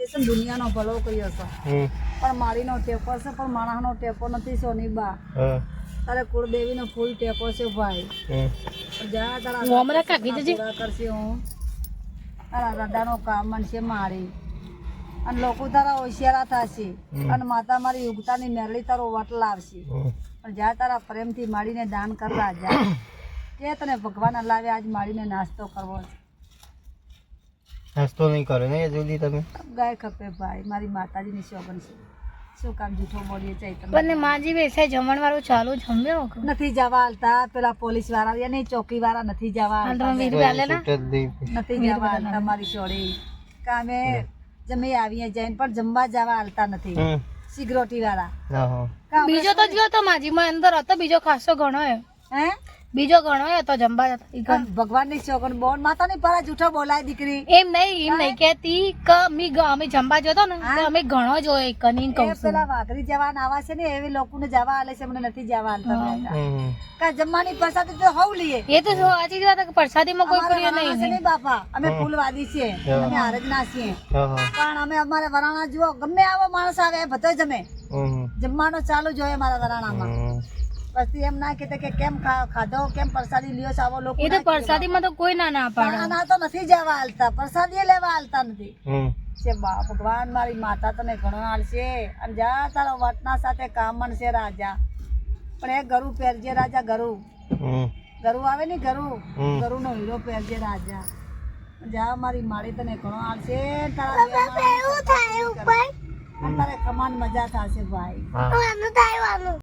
દુનિયાનો ભલો કર્યો છે પણ મારીનો ટેકો છે પણ માણસનો ટેકો નથી સોનીબા તારે કુળદેવીનો ફૂલ ટેકો છે ભાઈ જા તારા પૂરા કરશે હું તારા દાદાનો કામ બનશે મારી અને લોકો તારા હોશિયારા થશે અને માતા મારી યુગતાની મેરડી તારો વટ લાવશે પણ જ્યાં તારા પ્રેમથી માડીને દાન કરવા જા કે તને ભગવાન લાવે આજ માડીને નાસ્તો કરવો છે નાસ્તો નહીં કરે ને જલ્દી તમે ગાય ખપે ભાઈ મારી માતાજીની શોગન છે શું કામ જૂઠો બોલીએ ચૈતન્ય પણ માજી બેસે જમણ વાળું ચાલુ જમ્યો નથી જવા હાલતા પેલા પોલીસ વાળા યા ચોકી વાળા નથી જવા હાલતા નથી જવા હાલતા મારી છોડી કામે જમી આવીએ જઈને પણ જમવા જવા હાલતા નથી સિક્યોરિટી વાળા બીજો તો ગયો તો માજી માં અંદર હતો બીજો ખાસો ઘણો હે બીજો ઘણો હતો જમવા ભગવાન ની છોકરી બોન માતા ની પર જૂઠો બોલાય દીકરી એમ નહીં કેતી કે અમે જમવા જતો ને તો અમે ઘણો જોયે કની કહું છું પેલા વાઘરી જવાન આવા છે ને એવી લોકોને જવા આલે છે મને નથી જવા હાલતા કા જમવાની પ્રસાદી તો હવ લીએ એ તો સાચી જ વાત કે પ્રસાદી માં કોઈ પ્રિય નહીં બાપા અમે ફૂલવાદી છીએ અમે આરજના છીએ પણ અમે અમારે વરાણા જુઓ ગમે આવો માણસ આવે બધો જમે જમવાનો ચાલુ જોઈએ મારા વરાણામાં પછી એમ ના કહેતા કે કેમ ખાધો કેમ પ્રસાદી લ્યો આવો લોકો એ તો પ્રસાદી માં તો કોઈ ના પાડે ના તો નથી જવા હાલતા પ્રસાદી લેવા હાલતા નથી છે ભગવાન મારી માતા તને ઘણો હાલશે અને જા તારા વટના સાથે કામ છે રાજા પણ એ ગરુ પહેરજે રાજા ગરુ આવે ને ગરુ નો હીરો પહેરજે રાજા જા મારી માળી તને ઘણો હાલશે તારા તારે કમાન મજા થશે ભાઈ